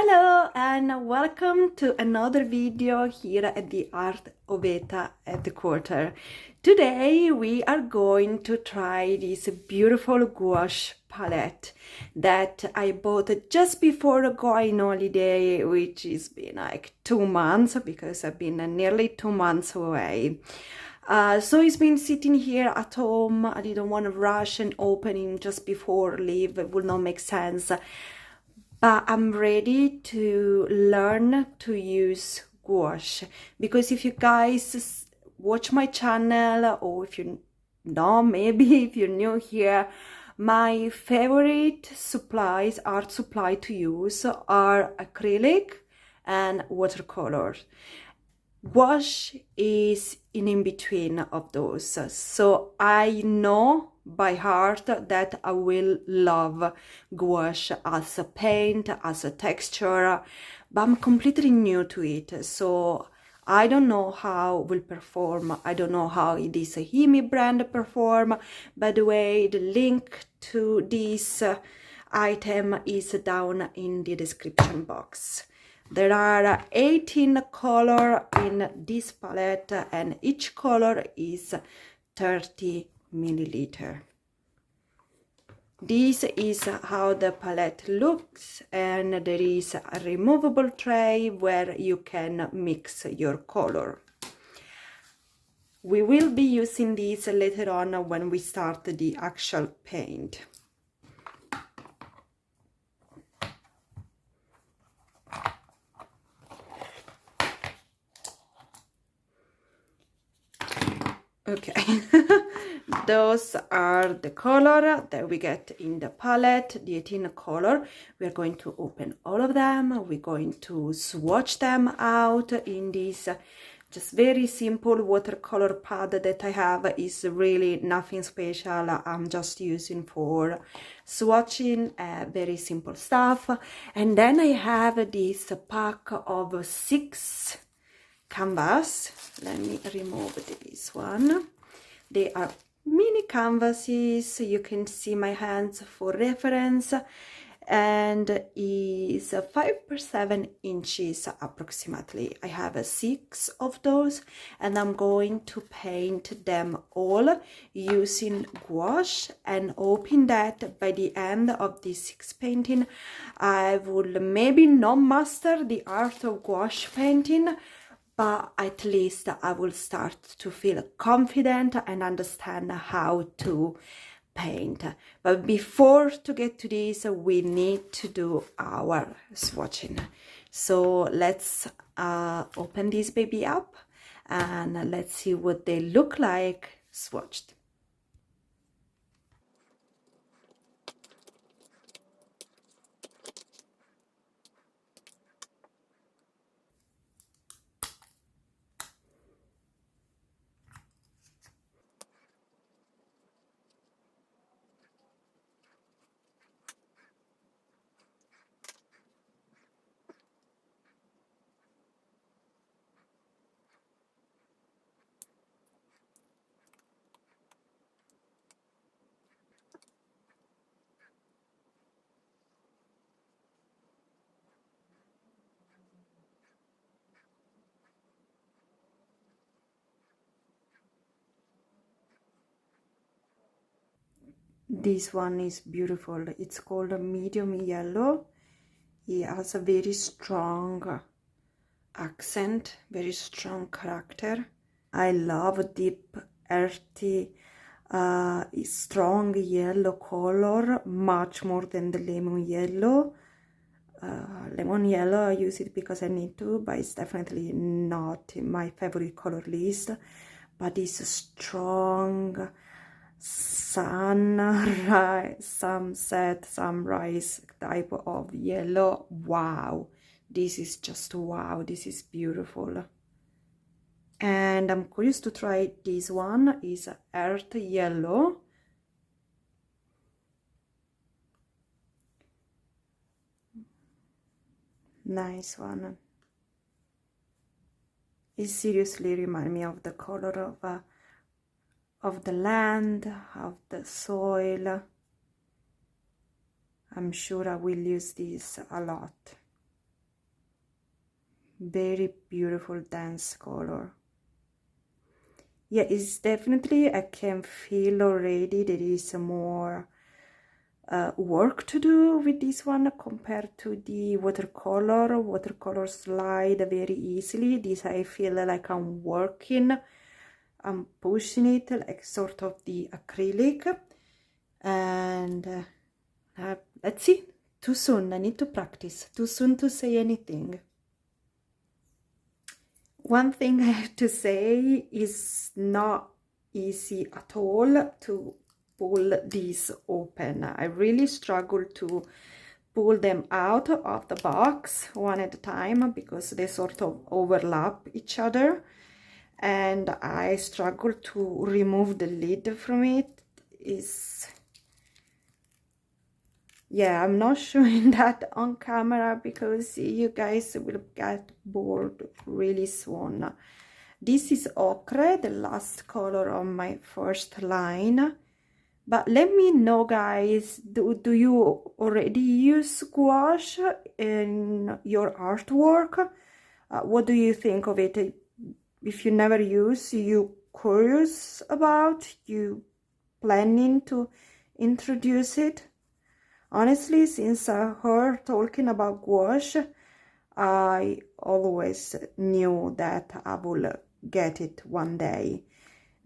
Hello and welcome to another video here at the Art Oveta headquarters. Today we are going to try this beautiful gouache palette that I bought just before going holiday, which has been like 2 months because I've been nearly 2 months away. So it's been sitting here at home. I didn't want to rush and opening just before leave. It would not make sense. But I'm ready to learn to use gouache, because if you guys watch my channel, or if you know, maybe if you're new here, my favorite supplies, art supply to use are acrylic and watercolors. Gouache is in between of those, so I know by heart that I will love gouache as a paint, as a texture, but I'm completely new to it, so I don't know how it will perform. I don't know how this HIMI brand perform. By the way, the link to this item is down in the description box. There are 18 colors in this palette and each color is 30 milliliter. This is how the palette looks, and there is a removable tray where you can mix your color. We will be using this later on when we start the actual paint. Okay, those are the color that we get in the palette, the 18 color. We're going to open all of them. We're going to swatch them out in this just very simple watercolor pad that I have. Is really nothing special. I'm just using for swatching very simple stuff. And then I have this pack of 6 canvas. Let me remove this one. They are mini canvases. You can see my hands for reference, and is 5x7 inches approximately. I have 6 of those, and I'm going to paint them all using gouache, and hoping that by the end of this 6 painting I will maybe not master the art of gouache painting, but at least I will start to feel confident and understand how to paint. But before to get to this, we need to do our swatching. So let's open this baby up and let's see what they look like swatched. This one is beautiful. It's called medium yellow. It has a very strong accent, very strong character. I love deep, earthy, strong yellow color, much more than the lemon yellow. Lemon yellow, I use it because I need to, but it's definitely not in my favorite color list. But it's strong sunset, sunrise type of yellow. Wow, this is just wow, this is beautiful. And I'm curious to try this one. Is earth yellow. Nice one. It seriously reminds me of the color of the land, of the soil. I'm sure I will use this a lot. Very beautiful dense color. Yeah, it's definitely, I can feel already there is more work to do with this one compared to the watercolor. Watercolor slide very easily. This I feel like I'm working, I'm pushing it like sort of the acrylic. And let's see, too soon, I need to practice, too soon to say anything. One thing I have to say is not easy at all to pull these open. I really struggle to pull them out of the box one at a time because they sort of overlap each other, and I struggle to remove the lid from it. Yeah, I'm not showing that on camera because you guys will get bored really soon. This is ochre, the last color on my first line. But let me know, guys, do you already use gouache in your artwork? What do you think of it? If you never use, you curious about, you planning to introduce it? Honestly, since I heard talking about gouache, I always knew that I will get it one day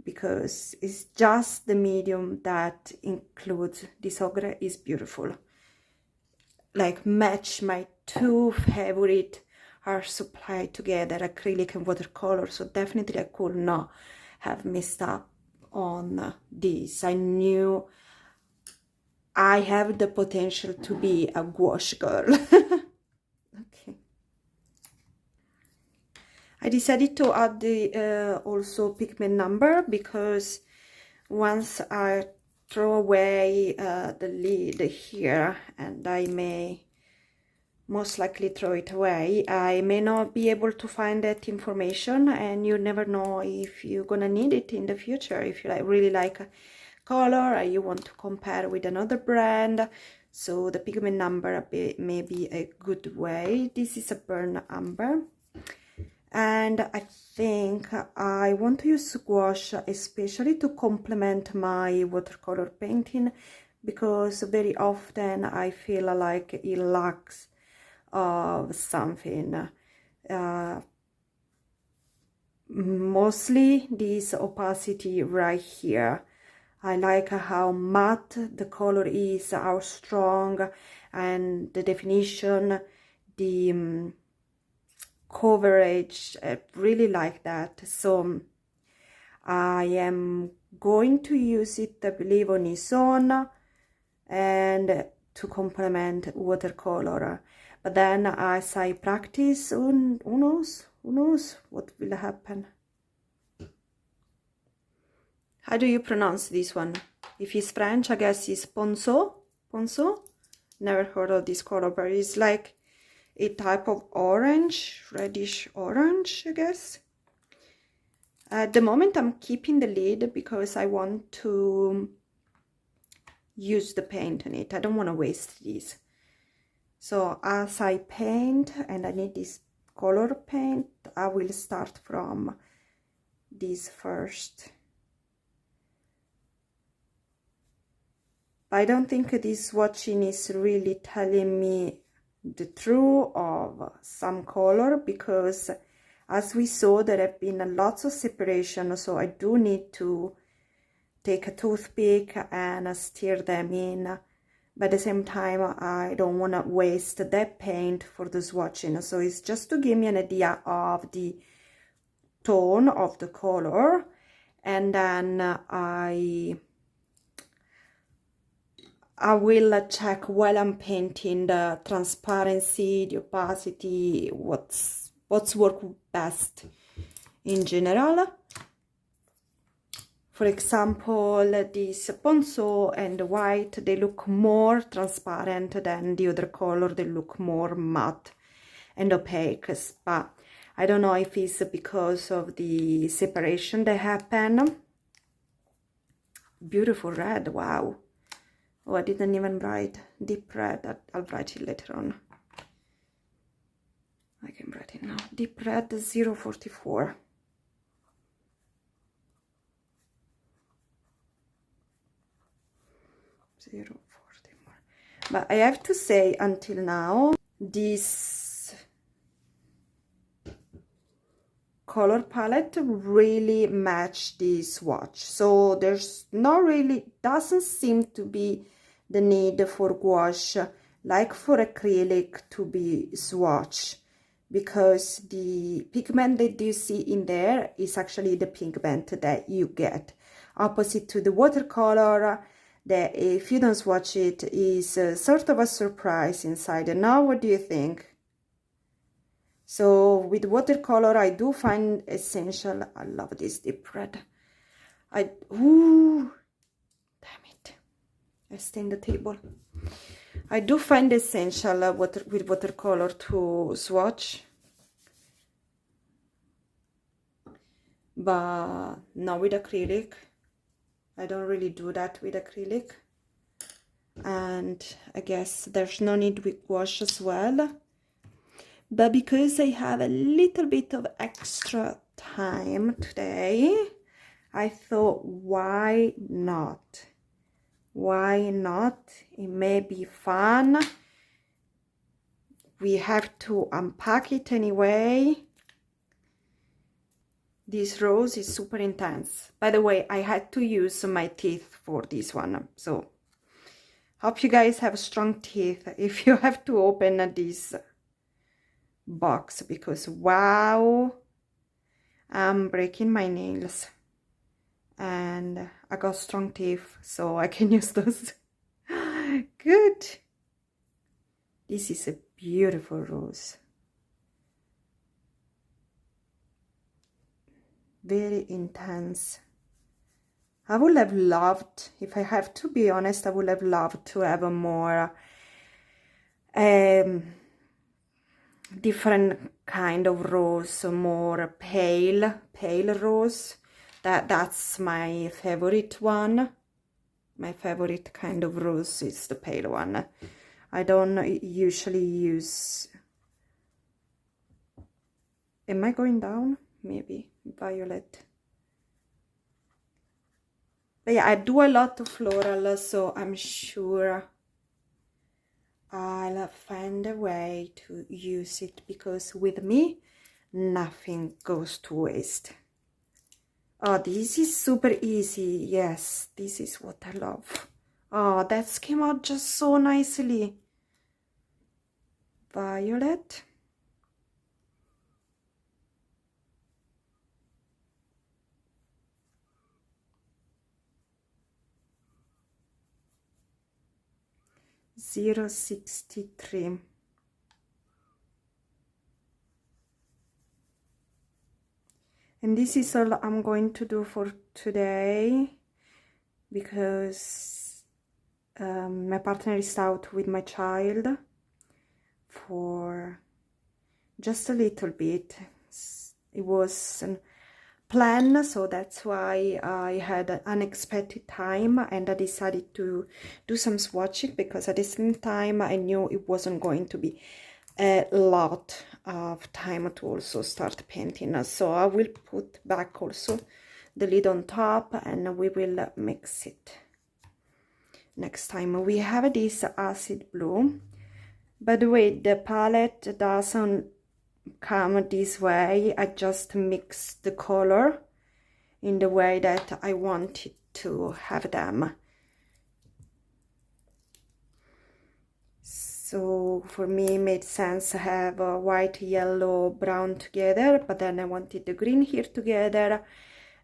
because it's just the medium that includes this ochre is beautiful. Like match my two favorite art supply together, acrylic and watercolor. So definitely I could not have missed up on this. I knew I have the potential to be a gouache girl. Okay. I decided to add the also pigment number because once I throw away the lid here, and I may most likely throw it away, I may not be able to find that information, and you never know if you're gonna need it in the future, if you really like a color or you want to compare with another brand. So the pigment number may be a good way. This is a burnt umber, and I think I want to use gouache especially to complement my watercolor painting, because very often I feel like it lacks of something. Mostly this opacity right here. I like how matte the color is, how strong, and the definition, the coverage. I really like that. So I am going to use it, I believe, on its own and to complement watercolor. But then as I practice, who knows what will happen. How do you pronounce this one? If it's French, I guess it's ponceau. Ponceau? Never heard of this color, but it's like a type of orange, reddish orange, I guess. At the moment, I'm keeping the lid because I want to use the paint on it. I don't want to waste this. So as I paint, and I need this color paint, I will start from this first. I don't think this swatching is really telling me the truth of some color, because as we saw, there have been lots of separation, so I do need to take a toothpick and stir them in. But at the same time, I don't want to waste that paint for the swatching, so it's just to give me an idea of the tone of the color, and then I will check while I'm painting the transparency, the opacity, what's work best in general. For example, this ponceau and the white, they look more transparent than the other color. They look more matte and opaque, but I don't know if it's because of the separation that happen. Beautiful red, wow. Oh, I didn't even write deep red. I'll write it later on. I can ready now. Deep red 044. But I have to say, until now, this color palette really matched the swatch. So there's not really, doesn't seem to be the need for gouache, like for acrylic, to be swatch, because the pigment that you see in there is actually the pigment that you get. Opposite to the watercolor, that if you don't swatch it, is sort of a surprise inside. And now, what do you think? So with watercolor, I do find essential. I love this deep red. Ooh, damn it! I stained the table. I do find essential with watercolor to swatch, but not with acrylic. I don't really do that with acrylic, and I guess there's no need with gouache as well. But because I have a little bit of extra time today, I thought, why not? Why not? It may be fun. We have to unpack it anyway. This rose is super intense. By the way, I had to use my teeth for this one. So, hope you guys have strong teeth if you have to open this box, because wow, I'm breaking my nails. And I got strong teeth, so I can use those. Good. This is a beautiful rose. Very intense. I would have loved, if I have to be honest, I would have loved to have a more different kind of rose, more pale rose. That's my favorite one. My favorite kind of rose is the pale one. I don't usually use... Am I going down? Maybe. Violet. But yeah, I do a lot of floral, so I'm sure I'll find a way to use it, because with me, nothing goes to waste. Oh, this is super easy. Yes, this is what I love. Oh, that came out just so nicely. Violet. .063. And this is all I'm going to do for today, because my partner is out with my child for just a little bit. It was a plan, so that's why I had an unexpected time, and I decided to do some swatching, because at the same time I knew it wasn't going to be a lot of time to also start painting. So I will put back also the lid on top, and we will mix it next time. We have this acid blue. By the way, the palette doesn't come this way. I just mix the color in the way that I wanted to have them. So for me it made sense to have white, yellow, brown together, but then I wanted the green here together,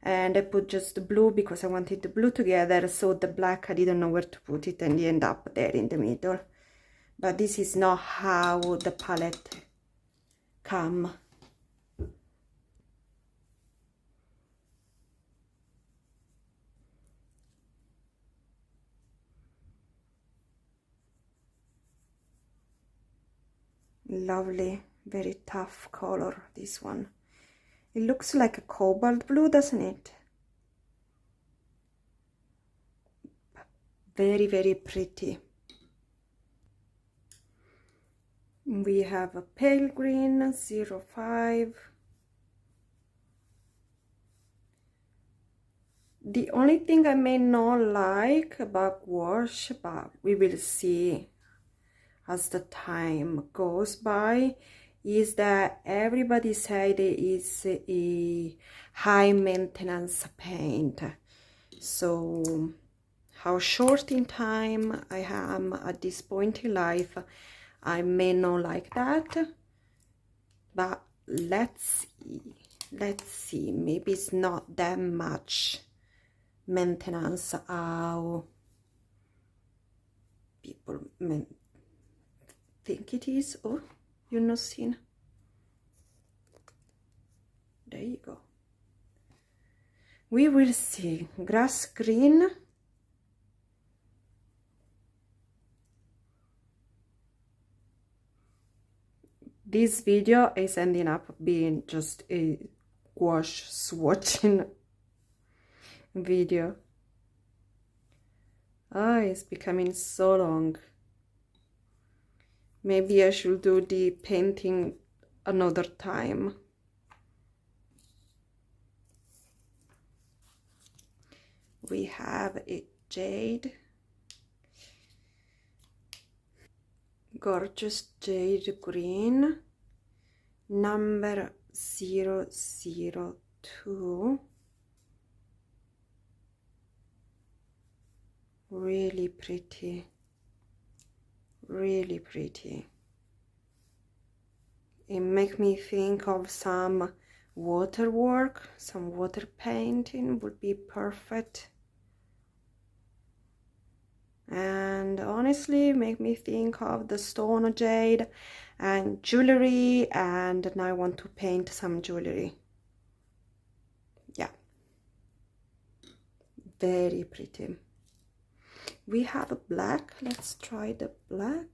and I put just the blue because I wanted the blue together. So the black, I didn't know where to put it, and it ended up there in the middle. But this is not how the palette come. Lovely, very tough color, this one. It looks like a cobalt blue, doesn't it? Very, very pretty. We have a pale green 05. The only thing I may not like about gouache, but we will see as the time goes by, is that everybody said it is a high maintenance paint. So how short in time I am at this point in life, I may not like that, but let's see, maybe it's not that much maintenance how people think it is. Oh, you're not seeing. There you go. We will see. Grass green. This video is ending up being just a gouache swatching video. Ah, it's becoming so long. Maybe I should do the painting another time. We have a jade. Gorgeous jade green. Number 002. Really pretty. Really pretty. It makes me think of some water work, some water painting would be perfect. And honestly, make me think of the stone jade and jewelry, and now I want to paint some jewelry. Yeah, very pretty. We have a black. Let's try the black.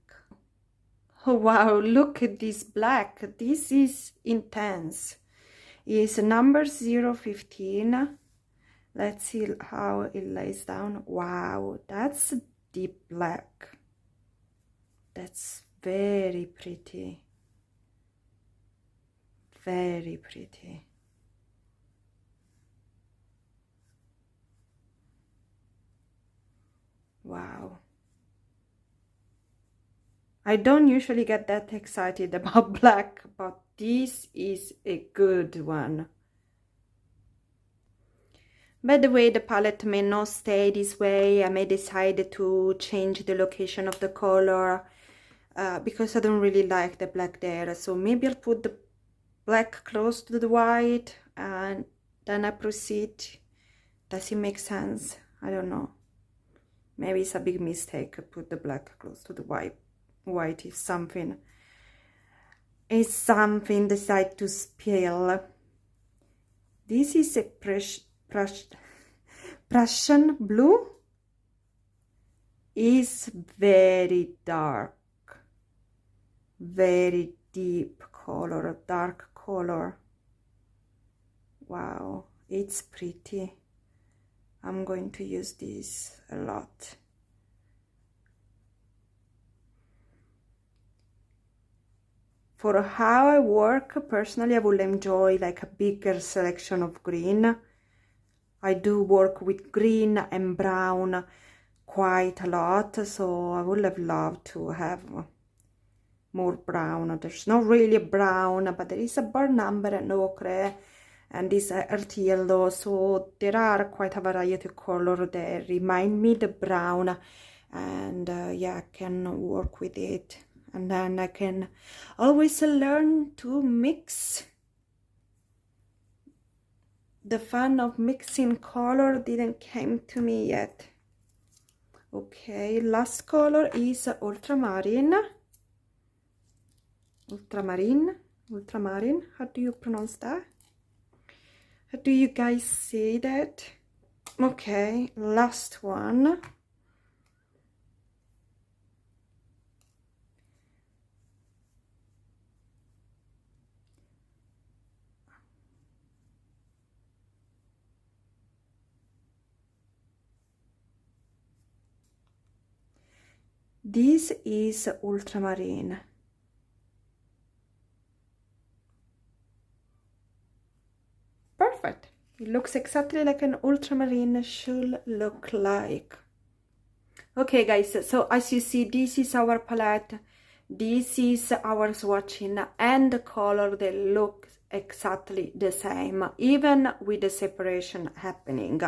Oh wow, look at this black. This is intense. It's number 015. Let's see how it lays down. Wow, that's deep black. That's very pretty. Very pretty. Wow. I don't usually get that excited about black, but this is a good one. By the way, the palette may not stay this way. I may decide to change the location of the color because I don't really like the black there. So maybe I'll put the black close to the white and then I proceed. Does it make sense? I don't know. Maybe it's a big mistake to put the black close to the white. White is something decide to spill. This is a Prussian blue. Is very dark, very deep color, dark color. Wow, it's pretty. I'm going to use this a lot. For how I work, personally, I would enjoy like a bigger selection of green. I do work with green and brown quite a lot, so I would have loved to have more brown. There's not really a brown, but there is a burnt umber and ochre, and this earth yellow, so there are quite a variety of color that remind me the brown, and yeah, I can work with it. And then I can always learn to mix. The fun of mixing color didn't come to me yet. Okay, last color is ultramarine. Ultramarine, how do you pronounce that? How do you guys say that? Okay, last one. This is ultramarine. perfect. It looks exactly like an ultramarine should look like. Okay guys, so as you see, this is our palette, this is our swatching, and the color, they look exactly the same, even with the separation happening.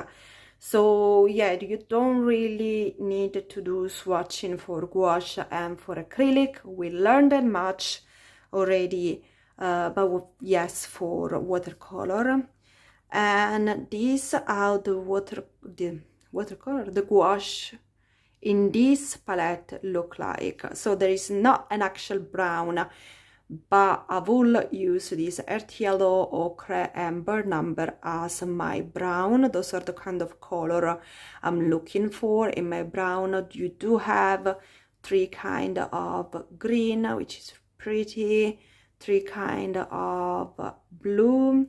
So yeah, you don't really need to do swatching for gouache and for acrylic. We learned that much already, but yes, for watercolor. And these are the watercolor, the gouache in this palette look like. So there is not an actual brown, but I will use this earth yellow, ochre, and burnt umber as my brown. Those are the kind of color I'm looking for in my brown. You do have 3 kind of green, which is pretty, 3 kind of blue.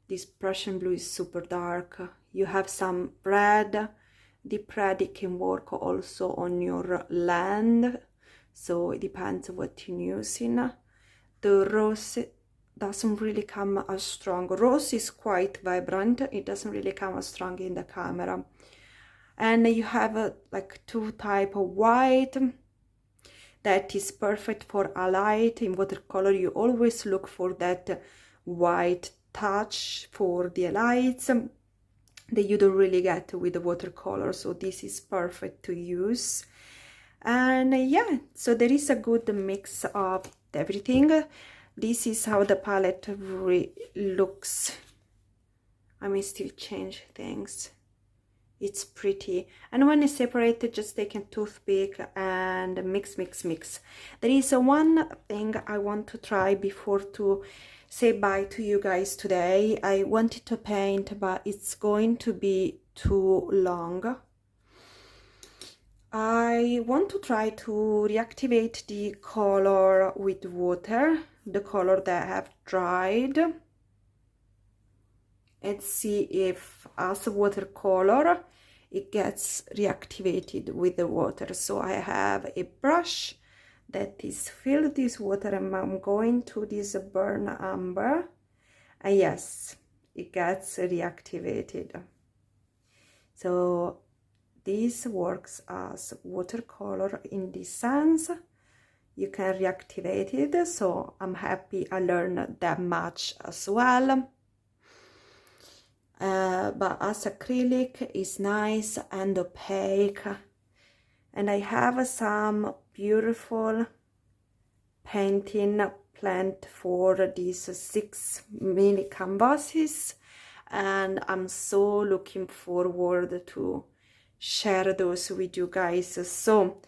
This Prussian blue is super dark. You have some red. Deep red, it can work also on your land, so it depends what you're using. The rose doesn't really come as strong. Rose is quite vibrant, it doesn't really come as strong in the camera. And you have like 2 type of white that is perfect for a light. In watercolor you always look for that white touch for the lights that you don't really get with the watercolor, so this is perfect to use. And yeah, so there is a good mix of everything. This is how the palette looks. I may still change things. It's pretty. And when it's separated, just take a toothpick and mix. There is one thing I want to try before to say bye to you guys today. I wanted to paint, but it's going to be too long. I want to try to reactivate the color with water, the color that I have dried, and see if as a watercolor it gets reactivated with the water. So I have a brush that is filled with water, and I'm going to this burnt umber, and yes, it gets reactivated. So this works as watercolor in this sense. You can reactivate it, so I'm happy I learned that much as well. But as acrylic is nice and opaque, and I have some beautiful painting planned for these 6 mini canvases, and I'm so looking forward to share those with you guys. So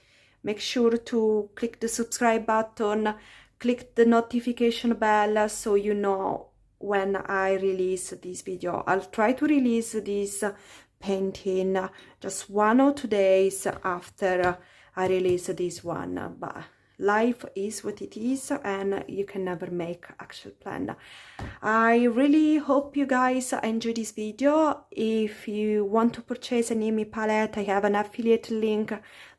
make sure to click the subscribe button, click the notification bell so you know when I release this video. I'll try to release this painting just 1 or 2 days after I release this one, but life is what it is and you can never make actual plan. I really hope you guys enjoy this video. If you want to purchase an HIMI palette, I have an affiliate link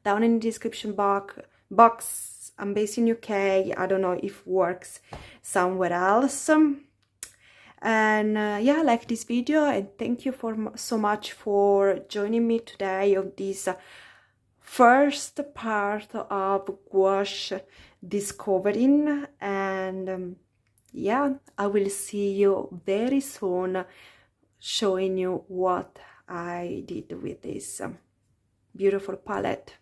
down in the description box. I'm based in UK. I don't know if it works somewhere else. And yeah, like this video, and thank you so much for joining me today of this first part of gouache discovering. And yeah, I will see you very soon showing you what I did with this beautiful palette.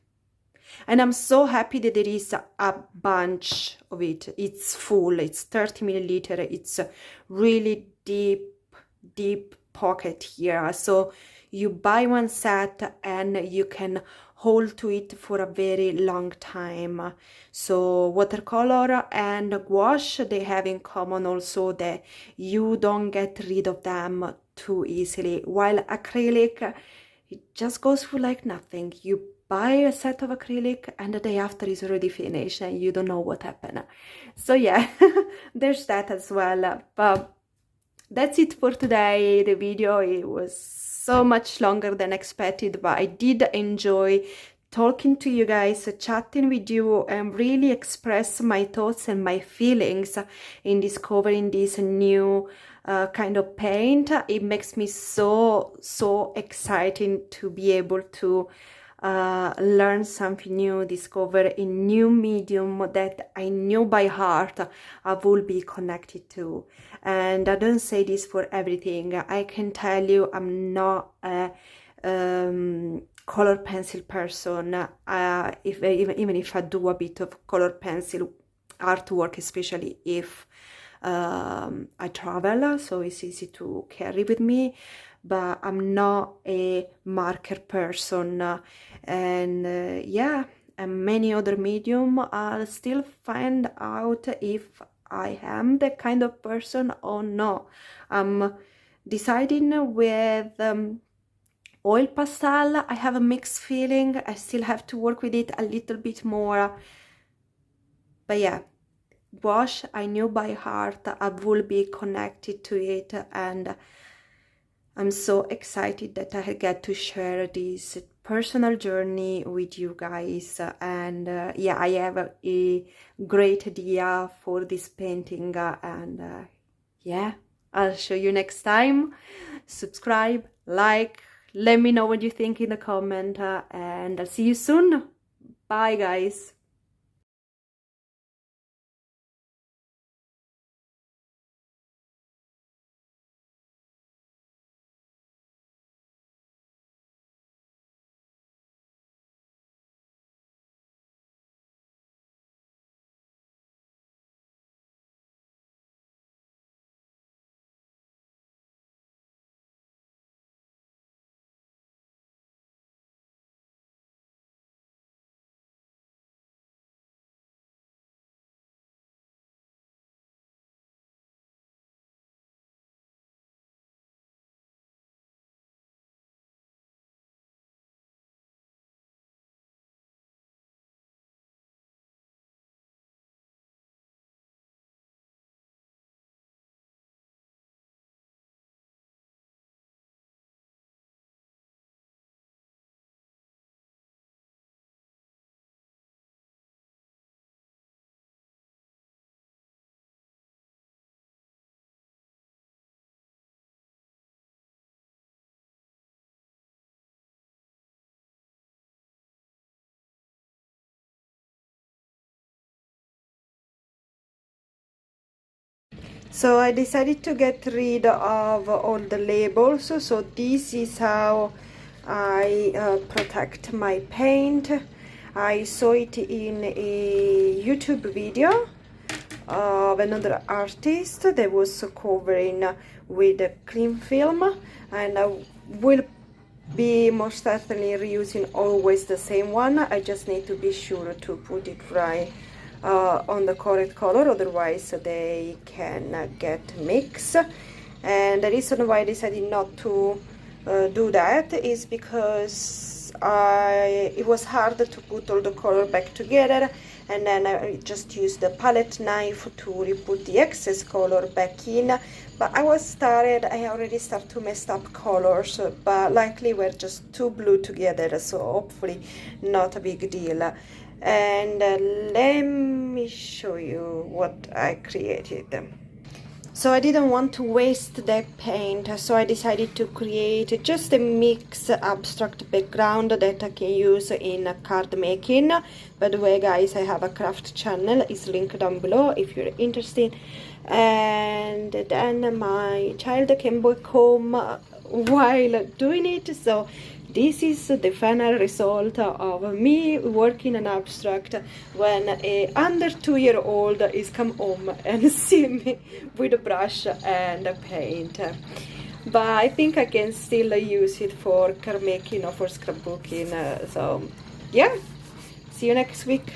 And I'm so happy that there is a bunch of it. It's full, it's 30 milliliter. It's a really deep pocket here. So you buy one set and you can hold to it for a very long time. So watercolor and gouache, they have in common also that you don't get rid of them too easily. While acrylic, it just goes for like nothing. You buy a set of acrylic and the day after is already finished and you don't know what happened. So yeah, there's that as well. But that's it for today. The video, it was so much longer than expected, but I did enjoy talking to you guys, chatting with you, and really express my thoughts and my feelings in discovering this new kind of paint. It makes me so exciting to be able to learn something new, discover a new medium that I knew by heart I will be connected to. And I don't say this for everything. I can tell you I'm not a color pencil person. Even if I do a bit of color pencil artwork, especially if I travel, so it's easy to carry with me, but I'm not a marker person. Yeah, and many other medium, I'll still find out if I am the kind of person or not. I'm deciding with oil pastel. I have a mixed feeling. I still have to work with it a little bit more, but yeah, gouache, I knew by heart I will be connected to it, and I'm so excited that I get to share this personal journey with you guys. And yeah, I have a great idea for this painting, and yeah, I'll show you next time. Subscribe, like, let me know what you think in the comment, and I'll see you soon. Bye guys. So I decided to get rid of all the labels. So this is how I protect my paint. I saw it in a YouTube video of another artist that was covering with a cling film, and I will be most certainly reusing always the same one. I just need to be sure to put it right on the correct color, otherwise they can get mixed. And the reason why I decided not to do that is because it was hard to put all the color back together, and then I just used the palette knife to put the excess color back in. But I was started, I already start to mess up colors, but likely we're just too blue together, so hopefully not a big deal. And let me show you what I created. So I didn't want to waste the paint, so I decided to create just a mixed abstract background that I can use in card making. By the way guys, I have a craft channel, it's linked down below if you're interested. And then my child came back home while doing it, so this is the final result of me working an abstract when a under 2-year-old is come home and see me with a brush and a paint. But I think I can still use it for card making or for scrapbooking. So yeah, see you next week.